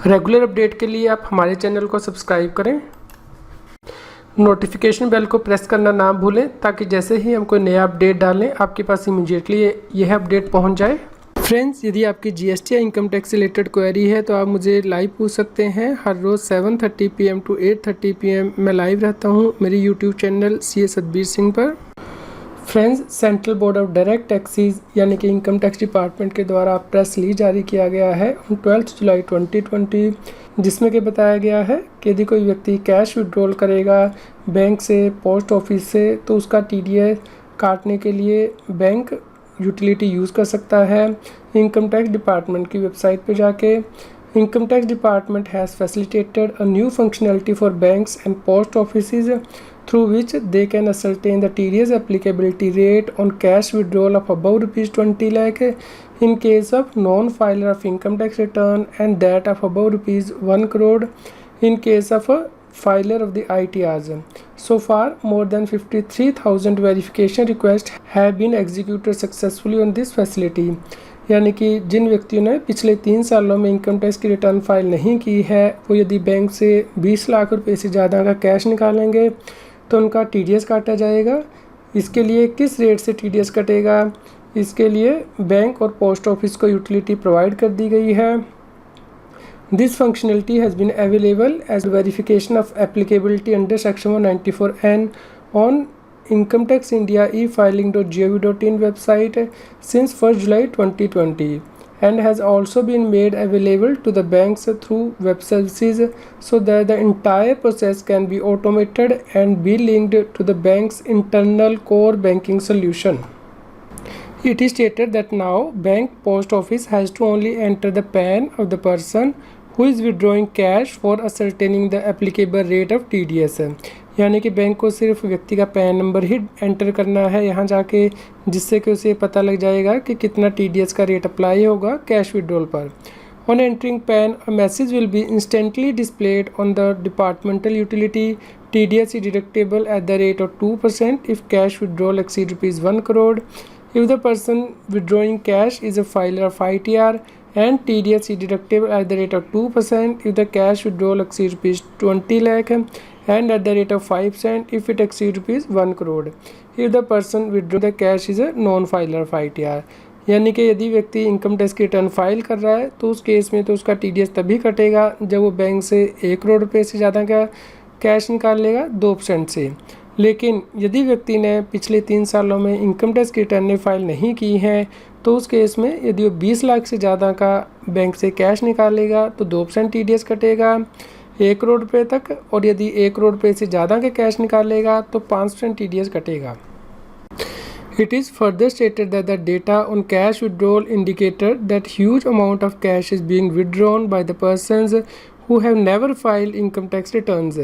Regular update के लिए आप हमारे चैनल को सब्सक्राइब करें, नोटिफिकेशन बेल को प्रेस करना ना भूलें ताकि जैसे ही हम कोई नया अपडेट डालें आपके पास इमीडिएटली यह अपडेट पहुंच जाए। फ्रेंड्स, यदि आपकी जीएसटी या इनकम टैक्स से रिलेटेड क्वेरी है तो आप मुझे लाइव पूछ सकते हैं। हर रोज़ 7:30 PM to 8:30 PM मैं लाइव रहता हूं मेरी YouTube channel CA Satbir Singh पर। Friends, central board of direct taxes यानी कि इनकम टैक्स डिपार्टमेंट के द्वारा प्रेस रिलीज जारी किया गया है 12 जुलाई 2020, जिसमें कि बताया गया है कि यदि कोई व्यक्ति कैश विड्रॉल करेगा बैंक से, पोस्ट ऑफिस से, तो उसका TDS काटने के लिए बैंक यूटिलिटी यूज़ कर सकता है। इनकम टैक्स डिपार्टमेंट की वेबसाइट पर जाके income tax department has facilitated a new functionality for banks and post offices through which they can ascertain the TDS applicability rate on cash withdrawal of above ₹20 lakh in case of non-filer of income tax return and that of above ₹1 crore in case of a filer of the ITRs. So far, more than 53,000 verification requests have been executed successfully on this facility. यानी कि जिन व्यक्तियों ने पिछले 3 सालों में income tax की return file नहीं की है, वो यदि बैंक से 20 लाख रुपए से ज़्यादा का कैश निकालेंगे तो उनका TDS काटा जाएगा। इसके लिए किस रेट से TDS कटेगा, इसके लिए बैंक और पोस्ट ऑफिस को यूटिलिटी प्रोवाइड कर दी गई है। This functionality has been available as verification of applicability under section 194N on income tax India e-filing.gov.in website since 1st July 2020 and has also been made available to the banks through web services so that the entire process can be automated and be linked to the bank's internal core banking solution. It is stated that now bank post office has to only enter the PAN of the person who is withdrawing cash for ascertaining the applicable rate of TDS. यानी कि bank को सिर्फ व्यक्ति का pan number ही enter करना है यहाँ जाके, जिससे कि उसे पता लग जाएगा कि कितना TDS का रेट अप्लाई होगा कैश विड्रॉल पर। On entering pan a message will be instantly displayed on the departmental utility TDS is deductible at the rate of 2% if cash withdrawal exceeds ₹1 crore. If the person withdrawing cash is a filer of ITR and TDS is deductible at the rate of 2% if the cash withdrawal exceeds ₹20 lakh and at the rate of 5% if it exceeds ₹1 crore. If the person withdrawing the cash is a non-filer of ITR. यानी कि यदि व्यक्ति income tax की return file कर रहा है तो उस केस में तो उसका TDS तभी कटेगा जब वो बैंक से 1 करोड़ रुपये से ज़्यादा का कैश निकाल लेगा 2% से। लेकिन यदि व्यक्ति ने पिछले 3 सालों में इनकम टैक्स की रिटर्न फाइल नहीं की है तो उस केस में यदि वो 20 लाख से ज़्यादा का बैंक से कैश निकालेगा तो 2% TDS कटेगा 1 करोड़ रुपये तक, और यदि 1 करोड़ रुपये से ज़्यादा के कैश निकालेगा तो 5% TDS कटेगा। It is further stated that the data on cash withdrawal indicated that huge amount of cash is being withdrawn by the persons who have never filed income tax returns.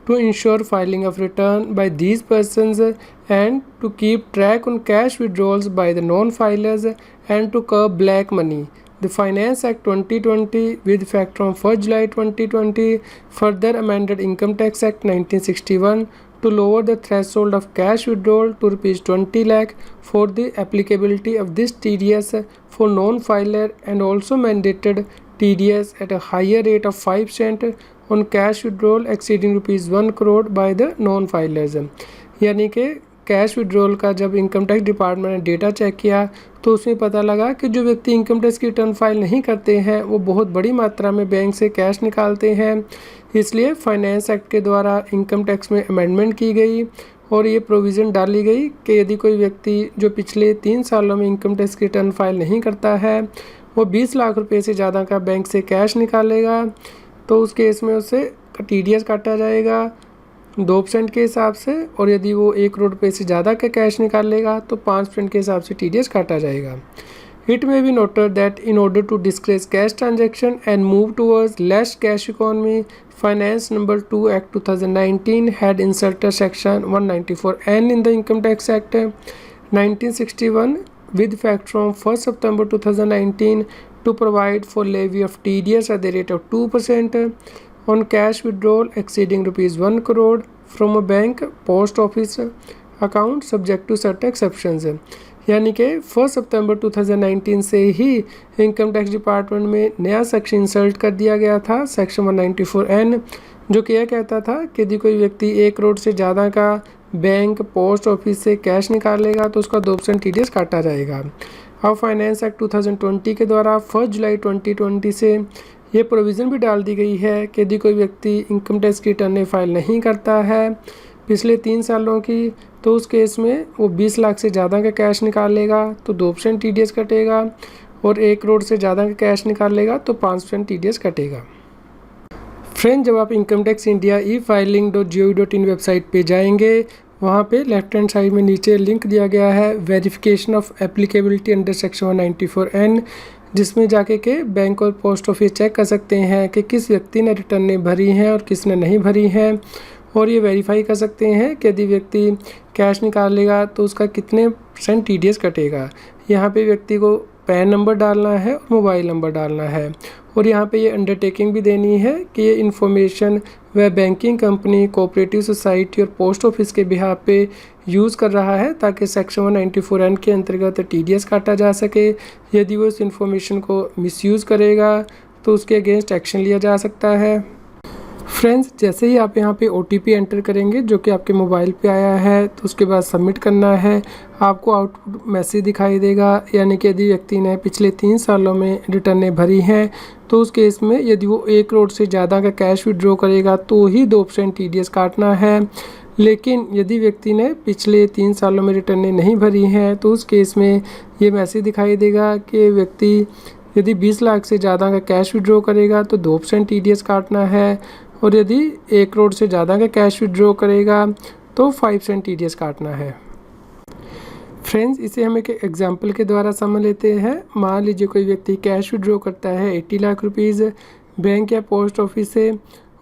To ensure filing of return by these persons and to keep track on cash withdrawals by the non-filers and to curb black money, the Finance Act 2020 with effect from 1st July 2020 further amended Income Tax Act 1961 to lower the threshold of cash withdrawal to ₹20 lakh for the applicability of this TDS for non-filer and also mandated TDS at a higher rate of 5% on cash withdrawal exceeding ₹1 crore by the non-filers. यानी कि cash withdrawal का जब income tax department ने data check किया तो उसमें पता लगा कि जो व्यक्ति इनकम टैक्स की रिटर्न फाइल नहीं करते हैं वो बहुत बड़ी मात्रा में बैंक से कैश निकालते हैं। इसलिए फाइनेंस एक्ट के द्वारा इनकम टैक्स में अमेंडमेंट की गई और ये प्रोविज़न डाली गई कि यदि कोई व्यक्ति जो पिछले 3 सालों में इनकम टैक्स की रिटर्न फाइल नहीं करता है वो 20 लाख रुपये से ज़्यादा का बैंक से कैश निकालेगा तो उस केस में उसे TDS काटा जाएगा 2% के हिसाब से, और यदि वो 1 करोड़ रुपये से ज़्यादा का कैश निकालेगा तो 5% के हिसाब से TDS काटा जाएगा। It may be noted that in order to discourage cash transaction and move towards less cash economy, Finance No. 2 Act 2019 had inserted Section 194N in the Income Tax Act 1961 with effect from 1st September 2019 to provide for levy of TDS at the rate of 2% on cash withdrawal exceeding ₹1 crore from a bank, post office account subject to certain exceptions. यानी कि 1 सितंबर 2019 से ही income tax department में नया section insert कर दिया गया था, section 194N, जो कि यह कहता था कि यदि कोई व्यक्ति 1 करोड़ से ज़्यादा का बैंक, पोस्ट ऑफिस से कैश निकालेगा तो उसका 2% TDS काटा जाएगा। अब फाइनेंस एक्ट 2020 के द्वारा 1 जुलाई 2020 से ये प्रोविज़न भी डाल दी गई है कि यदि कोई व्यक्ति इनकम टैक्स की रिटर्न फाइल नहीं करता है पिछले 3 सालों की, तो उस केस में वो 20 लाख से ज़्यादा का कैश निकालेगा तो 2% TDS कटेगा, और 1 करोड़ से ज़्यादा का कैश निकालेगा तो 5% TDS कटेगा। फ्रेंड, जब आप income tax India e-filing.gov.in website पे जाएंगे, वहाँ पे लेफ्ट हैंड साइड में नीचे लिंक दिया गया है verification of applicability under section 194N, जिसमें जाके के बैंक और पोस्ट ऑफिस चेक कर सकते हैं कि किस व्यक्ति ने रिटर्नें भरी हैं और किसने नहीं भरी हैं, और ये वेरीफाई कर सकते हैं कि यदि व्यक्ति कैश निकालेगा तो उसका कितने % TDS कटेगा। यहाँ पे व्यक्ति को पैन नंबर डालना है और मोबाइल नंबर डालना है, और यहाँ पे ये अंडरटेकिंग भी देनी है कि ये इन्फॉर्मेशन वह बैंकिंग कंपनी, कोऑपरेटिव सोसाइटी और पोस्ट ऑफिस के बिहाफ पे यूज़ कर रहा है ताकि सेक्शन 194N के अंतर्गत TDS काटा जा सके। यदि वो इस इन्फॉर्मेशन को मिसयूज़ करेगा तो उसके अगेंस्ट एक्शन लिया जा सकता है। फ्रेंड्स, जैसे ही आप यहाँ पे OTP एंटर करेंगे जो कि आपके मोबाइल पे आया है, तो उसके बाद सबमिट करना है। आपको आउटपुट मैसेज दिखाई देगा, यानी कि यदि व्यक्ति ने पिछले 3 सालों में रिटर्नें भरी हैं तो उस केस में यदि वो 1 करोड़ से ज़्यादा का कैश विड्रॉ करेगा तो ही 2% TDS काटना है। लेकिन यदि व्यक्ति ने पिछले 3 सालों में रिटर्नें नहीं भरी हैं तो उस केस में ये मैसेज दिखाई देगा कि व्यक्ति यदि 20 लाख से ज़्यादा का कैश विड्रॉ करेगा तो 2% TDS काटना है, और यदि 1 करोड़ से ज़्यादा का कैश विड्रॉ करेगा तो 5% TDS काटना है। फ्रेंड्स, इसे हम एक एग्जांपल के द्वारा समझ लेते हैं। मान लीजिए कोई व्यक्ति कैश विड्रॉ करता है 80 लाख रुपीज़ बैंक या पोस्ट ऑफिस से,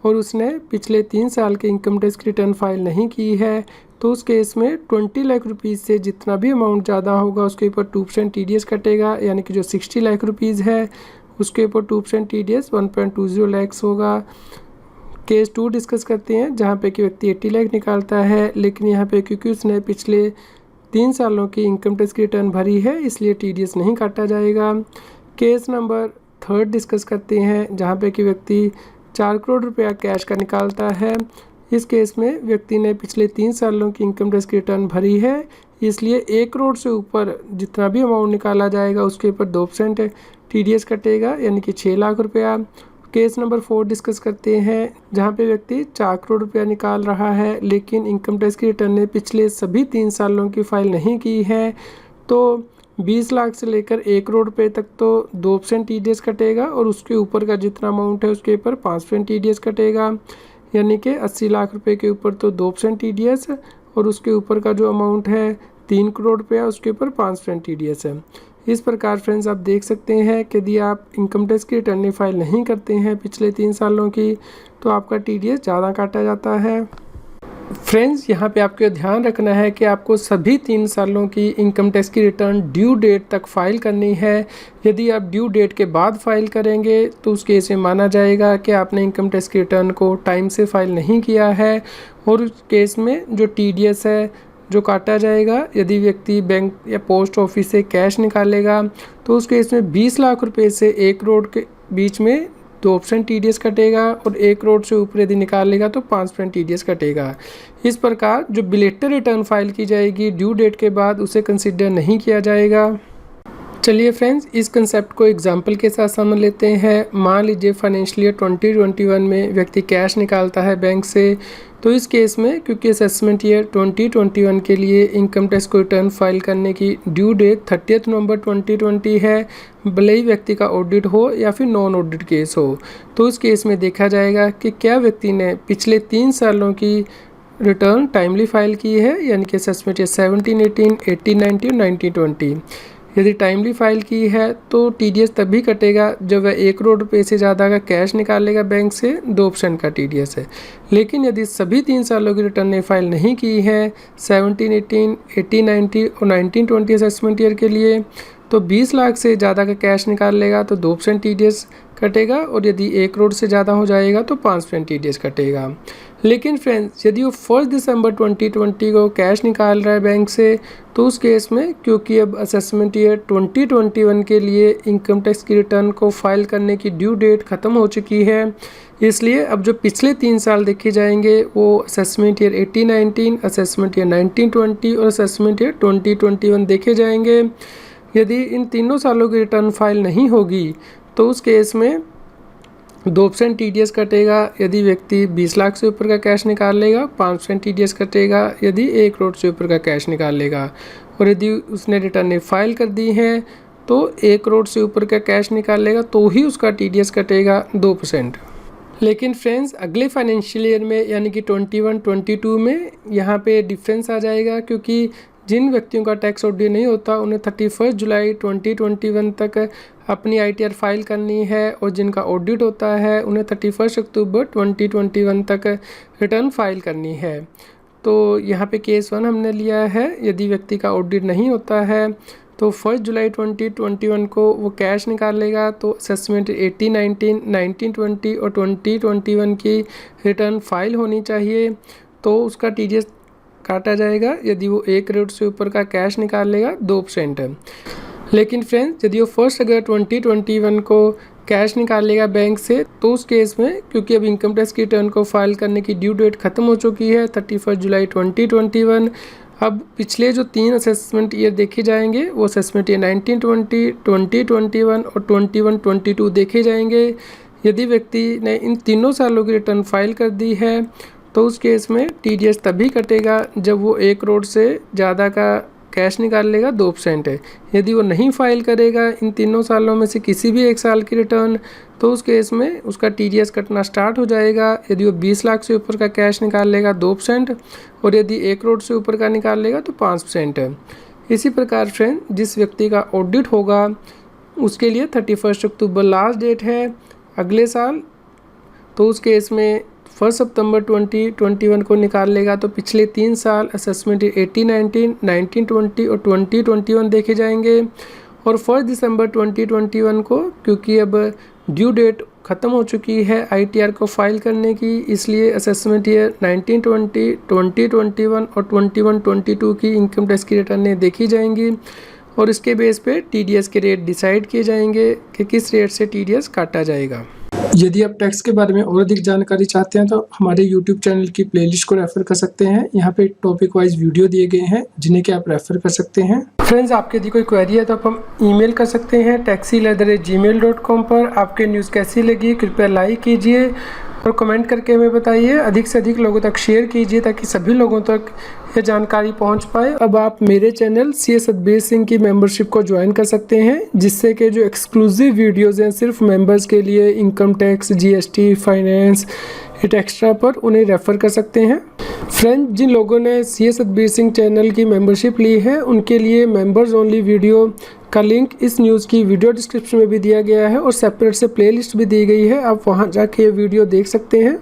और उसने पिछले 3 साल के इनकम टैक्स की रिटर्न फाइल नहीं की है, तो उस केस में 20 लाख रुपीज़ से जितना भी अमाउंट ज़्यादा होगा उसके ऊपर 2% TDS कटेगा, यानी कि जो 60 लाख रुपीज़ है उसके ऊपर 2% TDS 1.20 लाख होगा। केस 2 डिस्कस करते हैं, जहाँ पे कि व्यक्ति 80 लाख निकालता है, लेकिन यहाँ पे क्योंकि उसने पिछले 3 सालों की इनकम टैक्स की रिटर्न भरी है इसलिए TDS नहीं काटा जाएगा। केस नंबर 3 डिस्कस करते हैं, जहाँ पे कि व्यक्ति 4 करोड़ रुपया कैश का निकालता है। इस केस में व्यक्ति ने पिछले 3 सालों की इनकम टैक्स की रिटर्न भरी है, इसलिए 1 करोड़ से ऊपर जितना भी अमाउंट निकाला जाएगा उसके ऊपर 2% TDS कटेगा, यानी कि 6 लाख रुपया। केस नंबर 4 डिस्कस करते हैं, जहाँ पे व्यक्ति 4 करोड़ रुपया निकाल रहा है लेकिन इनकम टैक्स की रिटर्न ने पिछले सभी 3 सालों की फाइल नहीं की है, तो 20 लाख से लेकर 1 करोड़ रुपए तक तो 2% TDS कटेगा, और उसके ऊपर का जितना अमाउंट है उसके ऊपर 5% TDS कटेगा, यानी कि 80 लाख रुपए के ऊपर तो 2% TDS, और उसके ऊपर का जो अमाउंट है 3 करोड़ रुपया उसके ऊपर 5% TDS है। इस प्रकार फ्रेंड्स, आप देख सकते हैं कि यदि आप इनकम टैक्स की रिटर्न फाइल नहीं करते हैं पिछले 3 सालों की तो आपका TDS ज़्यादा काटा जाता है। फ्रेंड्स, यहाँ पे आपको ध्यान रखना है कि आपको सभी 3 सालों की इनकम टैक्स की रिटर्न ड्यू डेट तक फाइल करनी है। यदि आप ड्यू डेट के बाद फाइल करेंगे तो उस केस में माना जाएगा कि आपने इनकम टैक्स की रिटर्न को टाइम से फाइल नहीं किया है, और उस केस में जो TDS है जो काटा जाएगा, यदि व्यक्ति बैंक या पोस्ट ऑफिस से कैश निकालेगा तो उस केस में 20 लाख रुपए से 1 करोड़ के बीच में 2% TDS कटेगा, और 1 करोड़ से ऊपर यदि निकालेगा तो 5% TDS कटेगा। इस प्रकार जो बिलेटर रिटर्न फाइल की जाएगी ड्यू डेट के बाद उसे कंसिडर नहीं किया जाएगा। चलिए फ्रेंड्स, इस कंसेप्ट को एग्जांपल के साथ समझ लेते हैं। मान लीजिए फाइनेंशियल ईयर 2021 में व्यक्ति कैश निकालता है बैंक से, तो इस केस में क्योंकि असेसमेंट ईयर 2021 के लिए इनकम टैक्स को रिटर्न फाइल करने की ड्यू डेट 30 नवंबर 2020 है, भले ही व्यक्ति का ऑडिट हो या फिर नॉन ऑडिट केस हो, तो उस केस में देखा जाएगा कि क्या व्यक्ति ने पिछले 3 सालों की रिटर्न टाइमली फाइल की है, यानी कि असेसमेंट ईयर 17, 18, 18, 19 और 19, 20। यदि टाइमली फाइल की है तो TDS तभी कटेगा जब वह 1 करोड़ रुपये से ज़्यादा का कैश निकालेगा बैंक से, 2% का TDS है। लेकिन यदि सभी 3 सालों की रिटर्न फाइल नहीं की है 17, 18, 18, 19 और 19, 20 असेसमेंट ईयर के लिए, तो 20 लाख से ज़्यादा का कैश निकाल लेगा तो 2% TDS कटेगा, और यदि 1 करोड़ से ज़्यादा हो जाएगा तो 5% TDS कटेगा। लेकिन फ्रेंड्स यदि वो 1 दिसंबर 2020 को कैश निकाल रहा है बैंक से, तो उस केस में क्योंकि अब असेसमेंट ईयर 2021 के लिए इनकम टैक्स की रिटर्न को फाइल करने की ड्यू डेट ख़त्म हो चुकी है, इसलिए अब जो पिछले 3 साल देखे जाएंगे वो असेसमेंट ईयर 18-19, असेसमेंट ईयर 19-20 और असेसमेंट ईयर 2021 देखे जाएंगे। यदि इन तीनों सालों की रिटर्न फाइल नहीं होगी तो उस केस में 2% TDS कटेगा यदि व्यक्ति 20 लाख से ऊपर का कैश निकाल लेगा, 5% TDS कटेगा यदि 1 करोड़ से ऊपर का कैश निकाल लेगा, और यदि उसने रिटर्न फाइल कर दी हैं तो 1 करोड़ से ऊपर का कैश निकाल लेगा तो ही उसका TDS कटेगा 2%। लेकिन फ्रेंड्स अगले फाइनेंशियल ईयर में यानी कि 21-22 में यहाँ पे डिफरेंस आ जाएगा, क्योंकि जिन व्यक्तियों का टैक्स ऑडिट नहीं होता उन्हें 31 जुलाई 2021 तक अपनी ITR फाइल करनी है, और जिनका ऑडिट होता है उन्हें 31 अक्टूबर 2021 तक रिटर्न फाइल करनी है। तो यहाँ पे केस 1 हमने लिया है, यदि व्यक्ति का ऑडिट नहीं होता है तो 1 जुलाई 2021 को वो कैश निकाल लेगा, तो असेसमेंट 18-19, 19-20 और 2021 की रिटर्न फाइल होनी चाहिए, तो उसका TDS काटा जाएगा। यदि वो 1 करोड़ से ऊपर का कैश निकाल लेगा 2% है। लेकिन फ्रेंड्स यदि वो 1 अगस्त 2021 को कैश निकाल लेगा बैंक से, तो उस केस में क्योंकि अब इनकम टैक्स की रिटर्न को फाइल करने की ड्यू डेट ख़त्म हो चुकी है 31 जुलाई 2021, अब पिछले जो 3 असेसमेंट ईयर देखे जाएंगे वो असेसमेंट ईयर 19-20, 2021 और 21-22 देखे जाएंगे। यदि व्यक्ति ने इन तीनों सालों की रिटर्न फाइल कर दी है तो उस केस में TDS तभी कटेगा जब वो 1 करोड़ से ज़्यादा का कैश निकाल लेगा, 2% है। यदि वो नहीं फाइल करेगा इन तीनों सालों में से किसी भी एक साल की रिटर्न, तो उस केस में उसका TDS कटना स्टार्ट हो जाएगा। यदि वो 20 लाख से ऊपर का कैश निकाल लेगा 2%, और यदि 1 करोड़ से ऊपर का निकाल लेगा तो 5% है। इसी प्रकार फ्रेंड जिस व्यक्ति का ऑडिट होगा उसके लिए 31 अक्टूबर लास्ट डेट है अगले साल, तो उस केस में 1 सितंबर 2021 को निकाल लेगा तो पिछले 3 साल असेसमेंट 18-19, 19-20 और 2021 देखे जाएंगे, और 1 दिसंबर 2021 को क्योंकि अब ड्यू डेट ख़त्म हो चुकी है ITR को फाइल करने की, इसलिए असेसमेंट ईयर 19-20, 2021 और 21-22 की इनकम टैक्स की रिटर्नें देखी जाएंगी, और इसके बेस पे TDS के रेट डिसाइड किए जाएंगे कि किस रेट से TDS काटा जाएगा। यदि आप टैक्स के बारे में और अधिक जानकारी चाहते हैं तो हमारे YouTube चैनल की प्लेलिस्ट को रेफर कर सकते हैं। यहाँ पे टॉपिक वाइज वीडियो दिए गए हैं जिन्हें कि आप रेफर कर सकते हैं। फ्रेंड्स आपके यदि कोई क्वेरी है तो आप हम ईमेल कर सकते हैं taxil@gmail.com पर। आपके न्यूज़ कैसी लगी कृपया लाइक कीजिए और कमेंट करके हमें बताइए। अधिक से अधिक लोगों तक शेयर कीजिए ताकि सभी लोगों तक ये जानकारी पहुंच पाए। अब आप मेरे चैनल CS सतबीर सिंह की मेंबरशिप को ज्वाइन कर सकते हैं, जिससे कि जो एक्सक्लूसिव वीडियोज़ हैं सिर्फ मेंबर्स के लिए, income tax, GST, finance, it extra पर, उन्हें रेफ़र कर सकते हैं। फ्रेंड जिन लोगों ने CS सतबीर सिंह चैनल की मेंबरशिप ली है उनके लिए मेंबर्स ओनली वीडियो का लिंक इस न्यूज़ की वीडियो डिस्क्रिप्शन में भी दिया गया है, और सेपरेट से प्लेलिस्ट भी दी गई है, आप वहां जाके ये वीडियो देख सकते हैं।